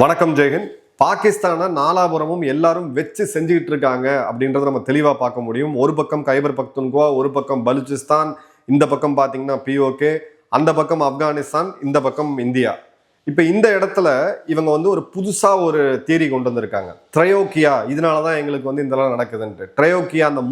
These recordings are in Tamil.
வணக்கம் ஜெயஹிந்த். பாகிஸ்தானை நாலாபுரமும் எல்லாரும் வச்சு செஞ்சுக்கிட்டு இருக்காங்க அப்படின்றத நம்ம தெளிவாக பார்க்க முடியும். ஒரு பக்கம் கைபர் பக்துன்குவா, ஒரு பக்கம் பலுச்சிஸ்தான், இந்த பக்கம் பார்த்தீங்கன்னா பிஓகே, அந்த பக்கம் ஆப்கானிஸ்தான், இந்த பக்கம் இந்தியா. இப்போ இந்த இடத்துல இவங்க ஒரு புதுசாக ஒரு தியரி கொண்டு வந்திருக்காங்க. ட்ரையோக்கியா, இதனால தான் எங்களுக்கு இதெல்லாம் நடக்குதுன்ட்டு. ட்ரையோக்கியா, அந்த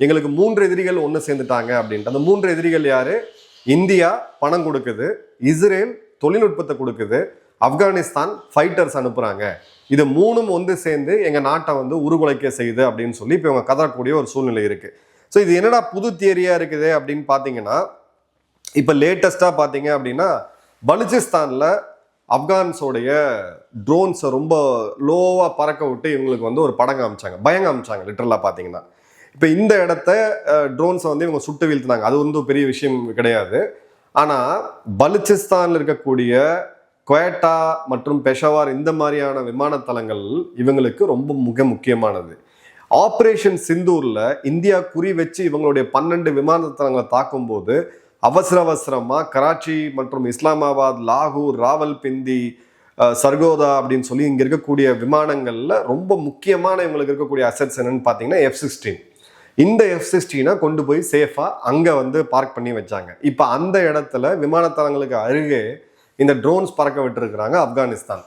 எங்களுக்கு 3 எதிரிகள் ஒன்று சேர்ந்துட்டாங்க அப்படின்ட்டு. அந்த 3 எதிரிகள் யாரு? இந்தியா பணம் கொடுக்குது, இஸ்ரேல் தொழில்நுட்பத்தை கொடுக்குது, ஆப்கானிஸ்தான் ஃபைட்டர்ஸ் அனுப்புறாங்க. இது 3ம் சேர்ந்து எங்க நாட்டை உருகுலைக்க செய்யுது அப்படின்னு சொல்லி இப்போ இவங்க கதறக்கூடிய ஒரு சூழ்நிலை இருக்கு. ஸோ இது என்னடா புது தியரியா இருக்குது அப்படின்னு பார்த்தீங்கன்னா, இப்போ லேட்டஸ்டா பார்த்தீங்க அப்படின்னா பலுச்சிஸ்தான்ல ஆப்கான்ஸோடைய ட்ரோன்ஸை ரொம்ப லோவா பறக்க விட்டு இவங்களுக்கு ஒரு படம் காமிச்சாங்க, பயம் காமிச்சாங்க லிட்டரலா பார்த்தீங்கன்னா. இப்போ இந்த இடத்த ட்ரோன்ஸை இவங்க சுட்டு வீழ்த்தினாங்க. அது பெரிய விஷயம் கிடையாது. ஆனால் பலுச்சிஸ்தான்ல இருக்கக்கூடிய குவேட்டா மற்றும் பெஷாவார் இந்த மாதிரியான விமான தளங்கள் இவங்களுக்கு ரொம்ப முக்கியமானது. ஆப்ரேஷன் சிந்தூர்ல இந்தியா குறி வச்சு இவங்களுடைய 12 விமான தளங்களை தாக்கும் போது அவசரமா கராச்சி மற்றும் இஸ்லாமாபாத், லாகூர், ராவல்பிண்டி, சர்கோதா அப்படின்னு சொல்லி இங்க இருக்கக்கூடிய விமானங்கள்ல ரொம்ப முக்கியமான இவங்களுக்கு இருக்கக்கூடிய அசெட்ஸ் என்னன்னு பார்த்தீங்கன்னா F-16. இந்த F-16 கொண்டு போய் சேஃபா அங்க பார்க் பண்ணி வச்சாங்க. இப்ப அந்த இடத்துல விமான தளங்களுக்கு அருகே இந்த ட்ரோன்ஸ் பறக்க விட்டுருக்கிறாங்க ஆப்கானிஸ்தான்.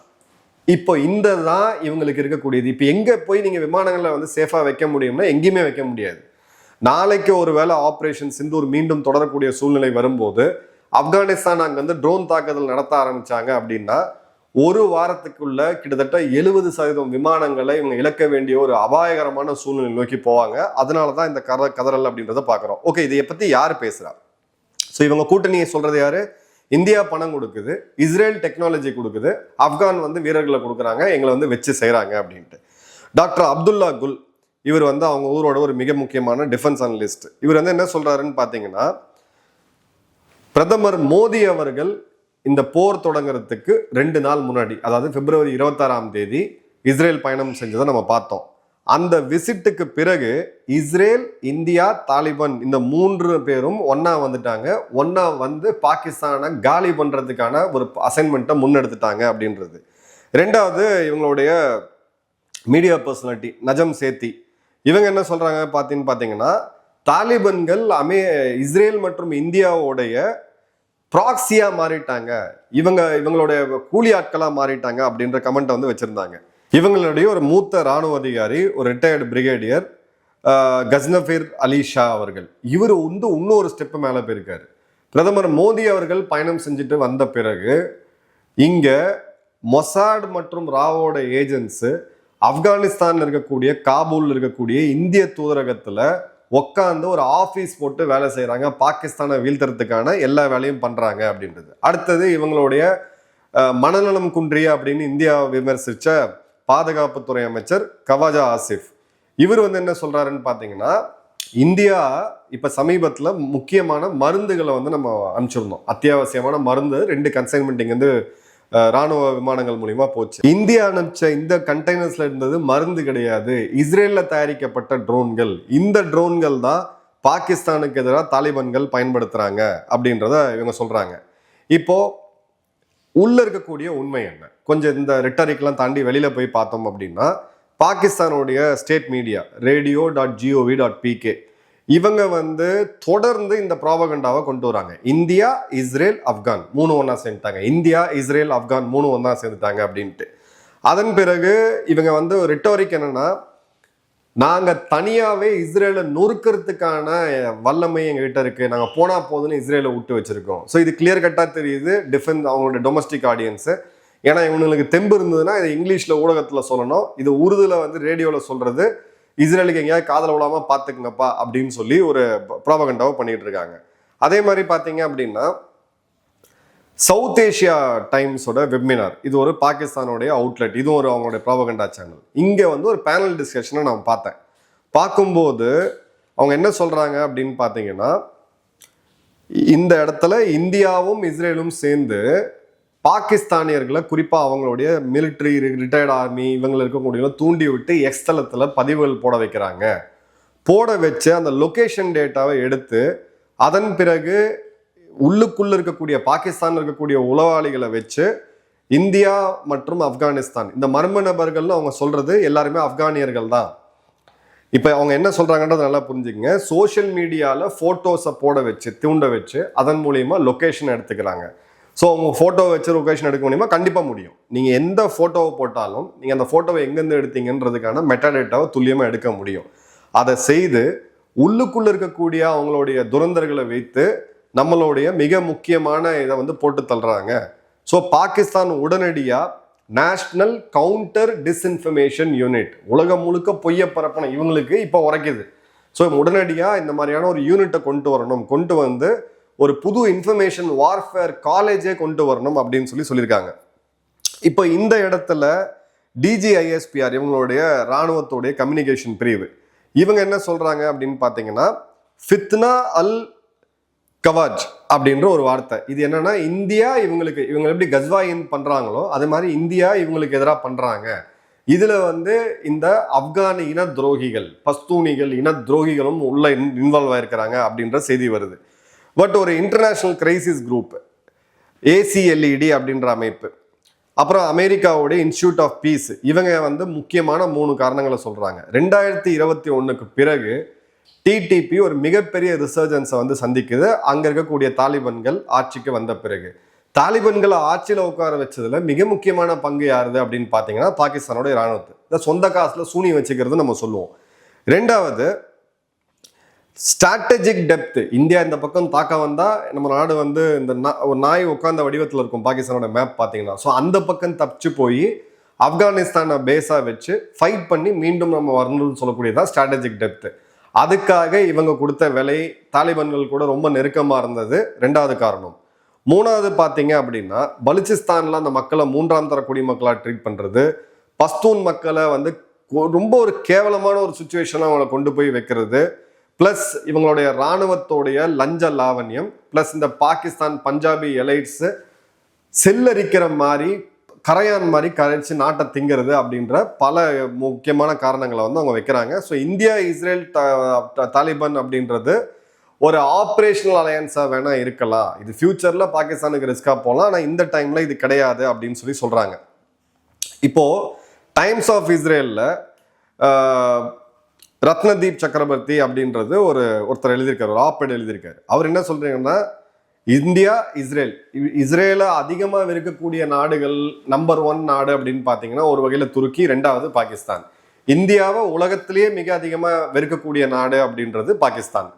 இப்போ இந்த தான் இவங்களுக்கு இருக்கக்கூடியது. இப்போ எங்க போய் நீங்க விமானங்களை சேஃபா வைக்க முடியும்னா எங்கேயுமே வைக்க முடியாது. நாளைக்கு ஒரு வேளை ஆப்ரேஷன் சிந்தூர் மீண்டும் தொடரக்கூடிய சூழ்நிலை வரும்போது ஆப்கானிஸ்தான் அங்க ட்ரோன் தாக்குதல் நடத்த ஆரம்பிச்சாங்க அப்படின்னா ஒரு வாரத்துக்குள்ள கிட்டத்தட்ட 70% விமானங்களை இவங்க இழக்க வேண்டிய ஒரு அபாயகரமான சூழ்நிலை நோக்கி போவாங்க. அதனாலதான் இந்த கதறல் அப்படின்றத பாக்குறோம். ஓகே, இதை பத்தி யாரு பேசுறா? ஸோ இவங்க கூட்டணியை சொல்றது யாரு? இந்தியா பணம் கொடுக்குது, இஸ்ரேல் டெக்னாலஜி கொடுக்குது, ஆப்கான் வீரர்களை கொடுக்குறாங்க, எங்களை வச்சு செய்கிறாங்க அப்படின்ட்டு. டாக்டர் அப்துல்லா குல், இவர் அவங்க ஊரோட ஒரு மிக முக்கியமான டிஃபென்ஸ் அனலிஸ்ட். இவர் என்ன சொல்றாருன்னு பார்த்தீங்கன்னா, பிரதமர் மோடி அவர்கள் இந்த போர் தொடங்குறதுக்கு 2 நாள் முன்னாடி, அதாவது பிப்ரவரி 26ஆம் தேதி இஸ்ரேல் பயணம் செஞ்சதை நம்ம பார்த்தோம். அந்த விசிட்டுக்கு பிறகு இஸ்ரேல், இந்தியா, தாலிபான் இந்த 3 பேரும் ஒன்னா வந்துட்டாங்க. ஒன்னா பாகிஸ்தானை காலி பண்றதுக்கான ஒரு அசைன்மெண்ட்டை முன்னெடுத்துட்டாங்க அப்படின்றது. 2வது இவங்களுடைய மீடியா பர்சனாலிட்டி நஜம் சேத்தி, இவங்க என்ன சொல்றாங்க பார்த்தீங்கன்னா, தாலிபான்கள் இஸ்ரேல் மற்றும் இந்தியாவுடைய ப்ராக்சியா மாறிட்டாங்க, இவங்களுடைய கூலி ஆட்களா மாறிட்டாங்க அப்படின்ற கமெண்ட் வச்சிருந்தாங்க. இவங்களுடைய ஒரு மூத்த ராணுவ அதிகாரி, ஒரு ரிட்டையர்டு பிரிகேடியர் கஸ்னஃபீர் அலி ஷா அவர்கள், இவர் இன்னொரு ஸ்டெப் மேலே போயிருக்காரு. பிரதமர் மோடி அவர்கள் பயணம் செஞ்சுட்டு வந்த பிறகு இங்க மொசாட் மற்றும் ராவோட ஏஜென்ட்ஸ் ஆப்கானிஸ்தான் இருக்கக்கூடிய காபூல் இருக்கக்கூடிய இந்திய தூதரகத்துல உட்காந்து ஒரு ஆபீஸ் போட்டு வேலை செய்யறாங்க, பாகிஸ்தானை வீழ்த்துறதுக்கான எல்லா வேலையும் பண்றாங்க அப்படின்றது. அடுத்தது இவங்களுடைய மனநலம் குன்றிய அப்படின்னு இந்தியா விமர்சிச்ச பாதுகாப்புத்துறை அமைச்சர் கவாஜா ஆசிஃப், இவர் என்ன சொல்றாருன்னு பாத்தீங்கன்னா, இந்தியா இப்ப சமீபத்துல முக்கியமான மருந்துகளை நம்ம அனுப்பிச்சிருந்தோம். அத்தியாவசியமான மருந்து 2 கன்சைன்மெண்ட் இங்க ராணுவ விமானங்கள் மூலியமா போச்சு. இந்தியா அனுப்பிச்ச இந்த கண்டெய்னர்ஸ்ல இருந்தது மருந்து கிடையாது, இஸ்ரேல்ல தயாரிக்கப்பட்ட ட்ரோன்கள். இந்த ட்ரோன்கள் தான் பாகிஸ்தானுக்கு எதிராக தாலிபான்கள் பயன்படுத்துறாங்க அப்படின்றத இவங்க சொல்றாங்க. இப்போ உள்ள இருக்கக்கூடிய உண்மை என்ன? கொஞ்சம் இந்த ரெட்டரிக்லாம் தாண்டி வெளியில போய் பார்த்தோம் அப்படின்னா, பாகிஸ்தானுடைய ஸ்டேட் மீடியா radio.gov.pk இவங்க தொடர்ந்து இந்த ப்ராபகண்டாவை கொண்டு வராங்க. இந்தியா, இஸ்ரேல், ஆப்கான் 3 ஒன்னா சேர்ந்துட்டாங்க, இந்தியா, இஸ்ரேல், ஆப்கான் 3 ஒன்னா சேர்ந்துட்டாங்க அப்படின்ட்டு. அதன் பிறகு இவங்க ரிட்டோரிக் என்னன்னா, நாங்க தனியாவே இஸ்ரேலை நொறுக்கிறதுக்கான வல்லமை எங்ககிட்ட இருக்கு, நாங்க போனா போதுன்னு இஸ்ரேலை விட்டு வச்சிருக்கோம். ஸோ இது கிளியர் கட்டா தெரியுது டிஃபென்ஸ் அவங்களுடைய டொமஸ்டிக் ஆடியன்ஸ். ஏன்னா இவங்களுக்கு தெம்பு இருந்ததுன்னா இதை இங்கிலீஷ்ல ஊடகத்துல சொல்லணும், இது உருதுல ரேடியோல சொல்றது இஸ்ரேலுக்கு எங்கேயாவது காதல விடாம பாத்துக்குங்கப்பா அப்படின்னு சொல்லி ஒரு ப்ராபகண்டாவை பண்ணிட்டு இருக்காங்க. அதே மாதிரி பாத்தீங்க அப்படின்னா, சவுத் ஏஷியா டைம்ஸோட வெபினார், இது ஒரு பாகிஸ்தானுடைய அவுட்லெட், இதுவும் ஒரு அவங்களுடைய ப்ராபகண்டா சேனல். இங்க ஒரு பேனல் டிஸ்கஷனை நான் பார்த்தேன். பார்க்கும்போது அவங்க என்ன சொல்றாங்க அப்படின்னு பார்த்தீங்கன்னா, இந்த இடத்துல இந்தியாவும் இஸ்ரேலும் சேர்ந்து பாகிஸ்தானியர்களை குறிப்பா அவங்களுடைய மிலிட்ரி, ரிட்டையர்ட் ஆர்மி இவங்களை இருக்கக்கூடிய தூண்டி விட்டு எக்ஸ் தளத்துல பதிவுகள் போட வைக்கிறாங்க. போட வச்சு அந்த லொகேஷன் டேட்டாவை எடுத்து அதன் பிறகு உள்ளுக்குள்ள இருக்கக்கூடிய பாகிஸ்தான் இருக்கக்கூடிய உளவாளிகளை வச்சு இந்தியா மற்றும் ஆப்கானிஸ்தான் இந்த மர்ம நபர்கள்னு அவங்க சொல்றது எல்லாருமே ஆப்கானியர்கள் தான். இப்போ அவங்க என்ன சொல்றாங்கன்றது நல்லா புரிஞ்சுக்கங்க. சோஷியல் மீடியாவில் ஃபோட்டோஸை போட வச்சு தூண்ட வச்சு அதன் மூலியமா லொக்கேஷன் எடுத்துக்கிறாங்க. ஸோ அவங்க ஃபோட்டோ வச்சு லொக்கேஷன் எடுக்க முடியுமா? கண்டிப்பாக முடியும். நீங்கள் எந்த ஃபோட்டோவை போட்டாலும் நீங்கள் அந்த ஃபோட்டோவை எங்கேருந்து எடுத்தீங்கன்றதுக்கான மெட்டாடேட்டாவை துல்லியமாக எடுக்க முடியும். அதை செய்து உள்ளுக்குள்ளே இருக்கக்கூடிய அவங்களுடைய துரந்தர்களை வைத்து நம்மளுடைய மிக முக்கியமான இதை வந்து போட்டு தள்ளுறாங்க. ஸோ பாகிஸ்தான் உடனடியாக நேஷனல் கவுண்டர் டிஸ்இன்ஃபர்மேஷன் யூனிட், உலகம் முழுக்க பொய்ய பரப்பன இவங்களுக்கு இப்போ உரைக்குது. ஸோ உடனடியாக இந்த மாதிரியான ஒரு யூனிட்டை கொண்டு வரணும், கொண்டு வந்து ஒரு புது இன்ஃபர்மேஷன் வார்ஃபேர் காலேஜே கொண்டு வரணும் அப்படின்னு சொல்லியிருக்காங்க. இப்போ இந்த இடத்துல டிஜிஐஎஸ்பிஆர் இவங்களுடைய இராணுவத்துடைய கம்யூனிகேஷன் பிரிவு இவங்க என்ன சொல்றாங்க அப்படின்னு பார்த்தீங்கன்னா, ஃபித்னா அல் கவாஜ் அப்படின்ற ஒரு வார்த்தை. இது என்னன்னா, இந்தியா இவங்க எப்படி கஸ்வாயின் பண்றாங்களோ அதே மாதிரி இந்தியா இவங்களுக்கு எதிராக பண்றாங்க. இதுல வந்து இந்த ஆப்கானி இன துரோகிகள், பஸ்தூனிகள் இன துரோகிகளும் உள்ள இன்வால்வ் ஆயிருக்கிறாங்க அப்படின்ற செய்தி வருது. பட் ஒரு இன்டர்நேஷனல் கிரைசிஸ் குரூப் ACLED அப்படின்ற அமைப்பு, அப்புறம் அமெரிக்காவுடைய இன்ஸ்டியூட் ஆஃப் பீஸ், இவங்க வந்து முக்கியமான 3 காரணங்களை சொல்றாங்க. 2021 பிறகு TTP ஒரு மிகப்பெரிய ரிசர்ஜன்ஸை வந்து சந்திக்குது. அங்க இருக்கக்கூடிய தாலிபன்கள் ஆட்சிக்கு வந்த பிறகு தாலிபன்களை ஆட்சியில் உட்கார வச்சதுல மிக முக்கியமான பங்கு யாருது அப்படின்னு பார்த்தீங்கன்னா, பாகிஸ்தானோட இராணுவத்தை இந்த சொந்த காசுல சூனி வச்சுக்கிறது நம்ம சொல்லுவோம். 2வது ஸ்ட்ராட்டஜிக் டெப்த். இந்தியா இந்த பக்கம் தாக்க வந்தா நம்ம நாடு வந்து இந்த ஒரு நாய் உட்கார்ந்த வடிவத்தில் இருக்கும் பாகிஸ்தானோட மேப் பார்த்தீங்கன்னா. ஸோ அந்த பக்கம் தப்பிச்சு போய் ஆப்கானிஸ்தானை பேஸா வச்சு ஃபைட் பண்ணி மீண்டும் நம்ம வரணும்னு சொல்லக்கூடியதான் ஸ்ட்ராட்டஜிக் டெப்த். அதுக்காக இவங்க கொடுத்த விலை தாலிபன்கள் கூட ரொம்ப நெருக்கமா இருந்தது 2வது காரணம். 3வது பார்த்தீங்க அப்படின்னா, பலுச்சிஸ்தான்ல அந்த மக்களை 3ஆம் தர குடிமக்களா ட்ரீட் பண்றது, பஸ்தூன் மக்களை வந்து ரொம்ப ஒரு கேவலமான ஒரு சுச்சுவேஷன்ல அவங்களை கொண்டு போய் வைக்கிறது, பிளஸ் இவங்களுடைய இராணுவத்தோடைய லஞ்ச லாவண்யம், பிளஸ் இந்த பாகிஸ்தான் பஞ்சாபி எலைட்ஸ் செல்லரிக்கிற மாதிரி கரையான் மாதிரி கரைச்சி நாட்டை திங்கிறது அப்படின்ற பல முக்கியமான காரணங்களை வந்து அவங்க வைக்கிறாங்க. ஸோ இந்தியா இஸ்ரேல் தாலிபான் அப்படின்றது ஒரு ஆப்ரேஷனல் அலையன்ஸாக வேணா இருக்கலாம், இது ஃபியூச்சர்ல பாகிஸ்தானுக்கு ரிஸ்கா போகலாம், ஆனால் இந்த டைம்ல இது கிடையாது அப்படின்னு சொல்றாங்க. இப்போ டைம்ஸ் ஆஃப் இஸ்ரேல்ல ரத்னதீப் சக்கரவர்த்தி அப்படின்றது ஒருத்தர் எழுதியிருக்காரு, ஒரு ஆப்பேட் எழுதியிருக்காரு. அவர் என்ன சொல்றீங்கன்னா, இந்தியா இஸ்ரேல அதிகமாக வெறுக்கக்கூடிய நாடுகள் நம்பர் 1 நாடு அப்படின்னு பார்த்தீங்கன்னா ஒரு வகையில் துருக்கி, 2வது பாகிஸ்தான். இந்தியாவை உலகத்திலேயே மிக அதிகமாக வெறுக்கக்கூடிய நாடு அப்படின்றது பாகிஸ்தான்.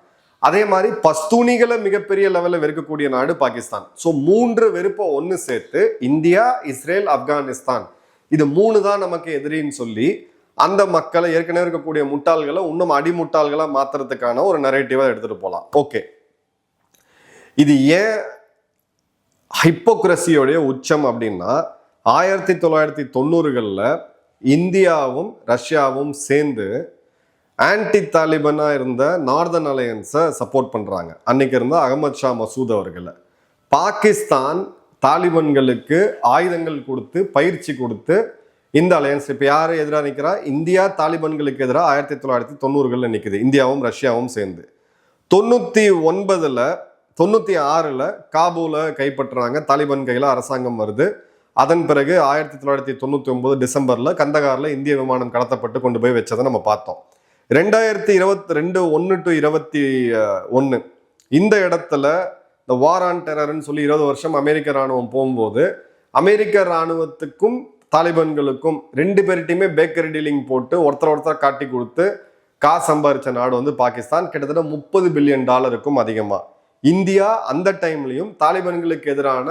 அதே மாதிரி பஸ்தூனிகளை மிகப்பெரிய லெவலில் வெறுக்கக்கூடிய நாடு பாகிஸ்தான். ஸோ 3 வெறுப்பை ஒன்று சேர்த்து இந்தியா, இஸ்ரேல், ஆப்கானிஸ்தான் இது 3 தான் நமக்கு எதிரின்னு சொல்லி அந்த மக்களை ஏற்கனவே இருக்கக்கூடிய முட்டாள்களை இன்னும் அடிமுட்டாள்களா மாத்துறதுக்கான ஒரு நரேட்டிவா எடுத்துட்டு போகலாம். ஓகே, இது ஏன் ஹிப்போக்ரஸியோடைய உச்சம் அப்படின்னா, 1990களில் இந்தியாவும் ரஷ்யாவும் சேர்ந்து ஆன்டி தாலிபனா இருந்த நார்தர்ன் அலையன்ஸை சப்போர்ட் பண்றாங்க. அன்னைக்கு இருந்த அகமது ஷா மசூத் அவர்களை பாகிஸ்தான் தாலிபன்களுக்கு ஆயுதங்கள் கொடுத்து பயிற்சி கொடுத்து இந்த அலையன்ஸ் இப்போ யார் எதிராக நிற்கிறா? இந்தியா தாலிபன்களுக்கு எதிராக 1990களில் நிற்குது, இந்தியாவும் ரஷ்யாவும் சேர்ந்து. 96ல் காபூலை கைப்பற்றுறாங்க, தாலிபான் கையில் அரசாங்கம் வருது. அதன் பிறகு 1999 டிசம்பர்ல கந்தகாரில் இந்திய விமானம் கடத்தப்பட்டு கொண்டு போய் வச்சதை நம்ம பார்த்தோம். 2022 1 to 21 இந்த இடத்துல இந்த வார் ஆன் டெரர்னு சொல்லி 20 வருஷம் அமெரிக்க ராணுவம் போகும்போது அமெரிக்க ராணுவத்துக்கும் தாலிபான்களுக்கும் 2 பேர்கிட்டையுமே பேக்கரி டீலிங் போட்டு ஒருத்தர் காட்டி கொடுத்து காசு சம்பாரிச்ச நாடு வந்து பாகிஸ்தான். கிட்டத்தட்ட $30 பில்லியன் அதிகமா. இந்தியா அந்த டைம்லையும் தாலிபான்களுக்கு எதிரான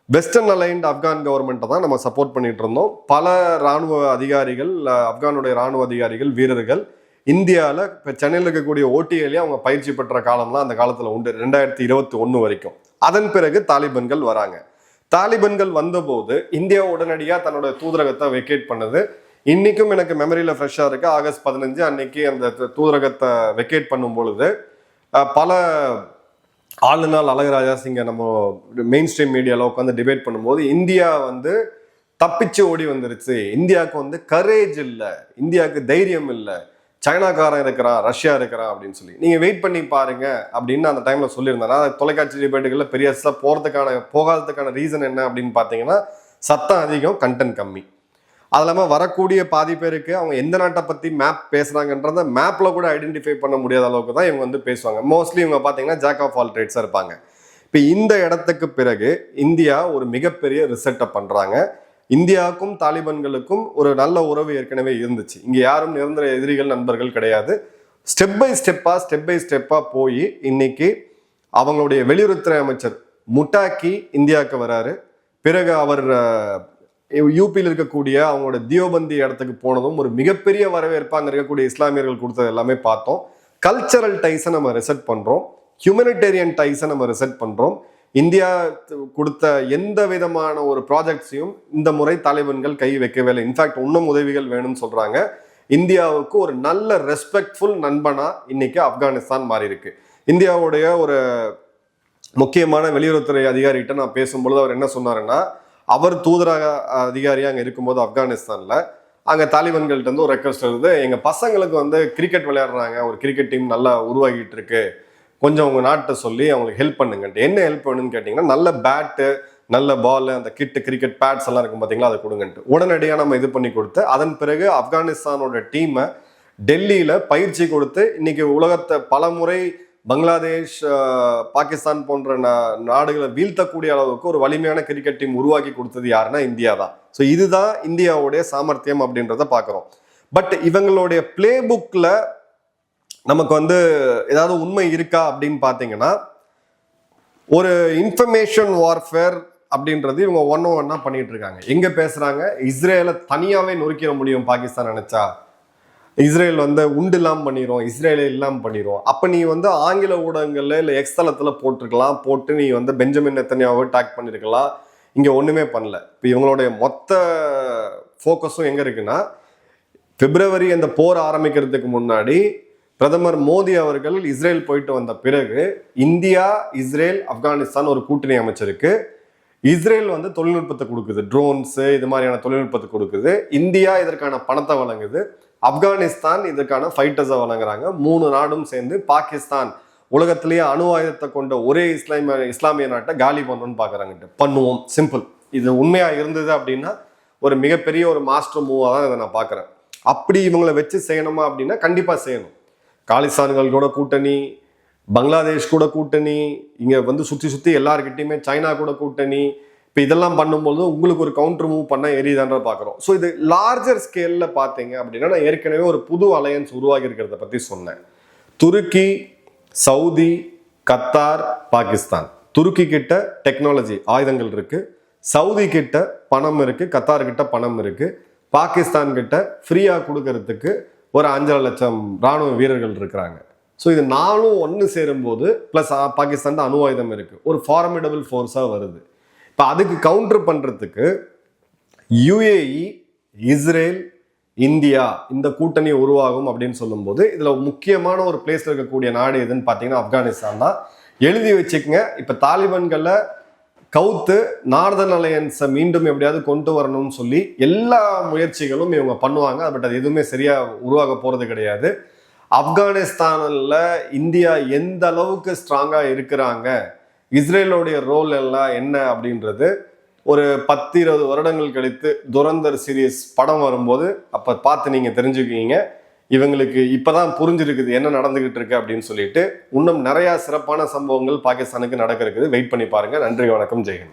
வெஸ்டர்ன் அலைன்ட் ஆப்கான் கவர்மெண்ட்டை தான் நம்ம சப்போர்ட் பண்ணிட்டு இருந்தோம். பல ராணுவ அதிகாரிகள், ஆப்கானுடைய ராணுவ அதிகாரிகள், வீரர்கள் இந்தியாவில் இப்போ சென்னையில் இருக்கக்கூடிய OTLயே அவங்க பயிற்சி பெற்ற காலம்லாம் அந்த காலத்தில் உண்டு, 2021 வரைக்கும். அதன் பிறகு தாலிபான்கள் வராங்க. தாலிபான்கள் வந்தபோது இந்தியா உடனடியாக தன்னோட தூதரகத்தை வெக்கேட் பண்ணுது. இன்னைக்கும் எனக்கு மெமரியில் ஃப்ரெஷ்ஷாக இருக்கு. ஆகஸ்ட் 15 அன்னைக்கு அந்த தூதரகத்தை வெக்கேட் பண்ணும் பொழுது பல ஆளுநாள் அழகராஜா சிங்க நம்ம மெயின் ஸ்ட்ரீம் மீடியாவில் உட்காந்து டிபேட் பண்ணும்போது இந்தியா வந்து தப்பிச்சு ஓடி வந்துருச்சு, இந்தியாவுக்கு வந்து கரேஜ் இல்லை, இந்தியாவுக்கு தைரியம் இல்லை, சைனாக்காரன் இருக்கிறான், ரஷ்யா இருக்கிறான் அப்படின்னு சொல்லி நீங்கள் வெயிட் பண்ணி பாருங்க அப்படின்னு அந்த டைமில் சொல்லியிருந்தேன். தொலைக்காட்சி டிபேட்டுகளில் பெரிய போகாததுக்கான ரீசன் என்ன அப்படின்னு பார்த்தீங்கன்னா, சத்தம் அதிகம், கண்டென்ட் கம்மி. அது இல்லாமல் வரக்கூடிய பாதி பேருக்கு அவங்க எந்த நாட்டை பற்றி மேப் பேசுகிறாங்கன்றத மேப்பில் கூட ஐடென்டிஃபை பண்ண முடியாத அளவுக்கு தான் இவங்க வந்து பேசுவாங்க. மோஸ்ட்லி இவங்க பார்த்தீங்கன்னா ஜாக் ஆஃப் ஆல் ட்ரேட்ஸாக இருப்பாங்க. இப்போ இந்த இடத்துக்கு பிறகு இந்தியா ஒரு மிகப்பெரிய ரிசல்ட்டை பண்ணுறாங்க. இந்தியாவுக்கும் தாலிபான்களுக்கும் ஒரு நல்ல உறவு ஏற்கனவே இருந்துச்சு. இங்கே யாரும் நிரந்தர எதிரிகள் நண்பர்கள் கிடையாது. ஸ்டெப் பை ஸ்டெப்பாக போய் இன்னைக்கு அவங்களுடைய வெளியுறவுத்துறை அமைச்சர் முட்டாக்கி இந்தியாவுக்கு வராரு. பிறகு அவர் யூபியில் இருக்கக்கூடிய அவங்களோட தியோபந்தி இடத்துக்கு போனதும் ஒரு மிகப்பெரிய வரவேற்பு அங்கே இருக்கக்கூடிய இஸ்லாமியர்கள் கொடுத்தது எல்லாமே பார்த்தோம். கல்ச்சரல் டைஸை நம்ம ரிசெட் பண்ணுறோம், ஹியூமனிடேரியன் டைஸை நம்ம ரிசெட் பண்ணுறோம். இந்தியா கொடுத்த எந்த விதமான ஒரு ப்ராஜெக்ட்ஸையும் இந்த முறை தாலிபான்கள் கை வைக்கவே இல்லை. இன்ஃபேக்ட் இன்னும் உதவிகள் வேணும்னு சொல்றாங்க. இந்தியாவுக்கு ஒரு நல்ல ரெஸ்பெக்ட்ஃபுல் நண்பனா இன்னைக்கு ஆப்கானிஸ்தான் மாறி இருக்கு. இந்தியாவுடைய ஒரு முக்கியமான வெளியுறவுத்துறை அதிகாரிகிட்ட நான் பேசும்பொழுது அவர் என்ன சொன்னாருன்னா, அவர் தூதரக அதிகாரியா அங்கே இருக்கும்போது ஆப்கானிஸ்தான்ல அங்கே தாலிபான்கள்ட்ட இருந்து ஒரு ரெக்வஸ்ட் வருது, எங்க பசங்களுக்கு வந்து கிரிக்கெட் விளையாடுறாங்க, ஒரு கிரிக்கெட் டீம் நல்லா உருவாகிட்டு இருக்கு, கொஞ்சம் உங்க நாட்டை சொல்லி அவங்களுக்கு ஹெல்ப் பண்ணுங்கன்ட்டு. என்ன ஹெல்ப் பண்ணுன்னு கேட்டிங்கன்னா, நல்ல பேட்டு, நல்ல பால், அந்த கிட்டு, கிரிக்கெட் பேட்ஸ் எல்லாம் இருக்கும் பார்த்தீங்களா, அதை கொடுங்கன்ட்டு. உடனடியாக நம்ம இது பண்ணி கொடுத்து அதன் பிறகு ஆப்கானிஸ்தானோட டீமை டெல்லியில் பயிற்சி கொடுத்து இன்னைக்கு உலகத்தை பல முறை பங்களாதேஷ், பாகிஸ்தான் போன்ற நாடுகளை வீழ்த்தக்கூடிய அளவுக்கு ஒரு வலிமையான கிரிக்கெட் டீம் உருவாக்கி கொடுத்தது யாருன்னா இந்தியா தான். ஸோ இதுதான் இந்தியாவுடைய சாமர்த்தியம் அப்படின்றத பார்க்குறோம். பட் இவங்களுடைய பிளே புக்கில் நமக்கு வந்து ஏதாவது உண்மை இருக்கா அப்படின்னு பார்த்தீங்கன்னா, ஒரு இன்ஃபர்மேஷன் வார்ஃபேர் அப்படின்றது இவங்க ஒன்னா பண்ணிட்டு இருக்காங்க. எங்க பேசுறாங்க, இஸ்ரேலை தனியாவே நொறுக்கிட முடியும் பாகிஸ்தான் நினைச்சா, இஸ்ரேல் வந்து உண்டு இல்லாம பண்ணிடும், இஸ்ரேலை இல்லாம பண்ணிடும். அப்ப நீ வந்து ஆங்கில ஊடகங்கள்ல இல்ல எக்ஸ்தலத்துல போட்டிருக்கலாம், போட்டு நீ வந்து பெஞ்சமின் நெத்தன்யாவை டாக் பண்ணிருக்கலாம். இங்க ஒண்ணுமே பண்ணல. இப்ப இவங்களுடைய மொத்த ஃபோக்கஸும் எங்க இருக்குன்னா, பிப்ரவரி அந்த போர் ஆரம்பிக்கிறதுக்கு முன்னாடி பிரதமர் மோடி அவர்கள் இஸ்ரேல் போயிட்டு வந்த பிறகு இந்தியா, இஸ்ரேல், ஆப்கானிஸ்தான் ஒரு கூட்டணி அமைச்சிருக்கு. இஸ்ரேல் வந்து தொழில்நுட்பத்தை கொடுக்குது, ட்ரோன்ஸ் இது மாதிரியான தொழில்நுட்பத்தை கொடுக்குது. இந்தியா இதற்கான பணத்தை வழங்குது. ஆப்கானிஸ்தான் இதற்கான ஃபைட்டர்ஸை வழங்குறாங்க. 3 நாடும் சேர்ந்து பாகிஸ்தான் உலகத்திலேயே அணு ஆயுதத்தை கொண்ட ஒரே இஸ்லாமிய நாட்டை காலி பண்ணணும்னு பாக்குறாங்க. பண்ணுவோம், சிம்பிள். இது உண்மையா இருந்தது அப்படின்னா ஒரு மிகப்பெரிய ஒரு மாஸ்டர் மூவா தான் இதை நான் பாக்குறேன். அப்படி இவங்களை வச்சு செய்யணுமா அப்படின்னா கண்டிப்பா செய்யணும். காலிஸ்தான்கள் கூட கூட்டணி, பங்களாதேஷ் கூட கூட்டணி, இங்க வந்து சுத்தி எல்லாருக்கிட்டையுமே சைனா கூட கூட்டணி. இப்போ இதெல்லாம் பண்ணும்போது உங்களுக்கு ஒரு கவுண்டர் மூவ் பண்ண எரியுதான்ற பார்க்குறோம். ஸோ இது லார்ஜர் ஸ்கேல்ல பார்த்தீங்க அப்படின்னா, நான் ஏற்கனவே ஒரு புது அலையன்ஸ் உருவாகி இருக்கிறத பத்தி சொன்னேன். துருக்கி, சவுதி, கத்தார், பாகிஸ்தான். துருக்கி கிட்ட டெக்னாலஜி ஆயுதங்கள் இருக்கு, சவுதி கிட்ட பணம் இருக்கு, கத்தார் கிட்ட பணம் இருக்கு, பாகிஸ்தான் கிட்ட ஃப்ரீயா கொடுக்கறதுக்கு ஒரு 5.5 லட்சம் ராணுவ வீரர்கள் இருக்கிறாங்க. ஸோ இது 4 ஒன்று சேரும்போது பிளஸ் பாகிஸ்தான் அணு ஆயுதம் இருக்கு, ஒரு ஃபார்மிடபிள் ஃபோர்ஸா வருது. இப்போ அதுக்கு கவுண்டர் பண்றதுக்கு யுஏஇ, இஸ்ரேல், இந்தியா இந்த கூட்டணி உருவாகும் அப்படின்னு சொல்லும்போது இதுல முக்கியமான ஒரு பிளேஸ்ல இருக்கக்கூடிய நாடு எதுன்னு பார்த்தீங்கன்னா ஆப்கானிஸ்தான் தான். எழுதி வச்சுக்கங்க. இப்போ தாலிபான்களை கவுத்து நார்தர்ன் அலையன்ஸை மீண்டும் எப்படியாவது கொண்டு வரணும்னு சொல்லி எல்லா முயற்சிகளும் இவங்க பண்ணுவாங்க. பட் அது எதுவுமே சரியா உருவாக போறது கிடையாது. ஆப்கானிஸ்தானில் இந்தியா எந்த அளவுக்கு ஸ்ட்ராங்கா இருக்கிறாங்க, இஸ்ரேலோடைய ரோல் எல்லாம் என்ன அப்படின்றது ஒரு 10-20 வருடங்கள் கழித்து துரந்தர் சீரீஸ் படம் வரும்போது அப்ப பார்த்து நீங்க தெரிஞ்சுக்குவீங்க. இவங்களுக்கு இப்பதான் புரிஞ்சிருக்குது என்ன நடந்துகிட்டு இருக்கு அப்படின்னு சொல்லிட்டு. இன்னும் நிறைய சிறப்பான சம்பவங்கள் பாகிஸ்தானுக்கு நடக்க இருக்குது. வெயிட் பண்ணி பாருங்க. நன்றி, வணக்கம், ஜெய்ஹிந்த்.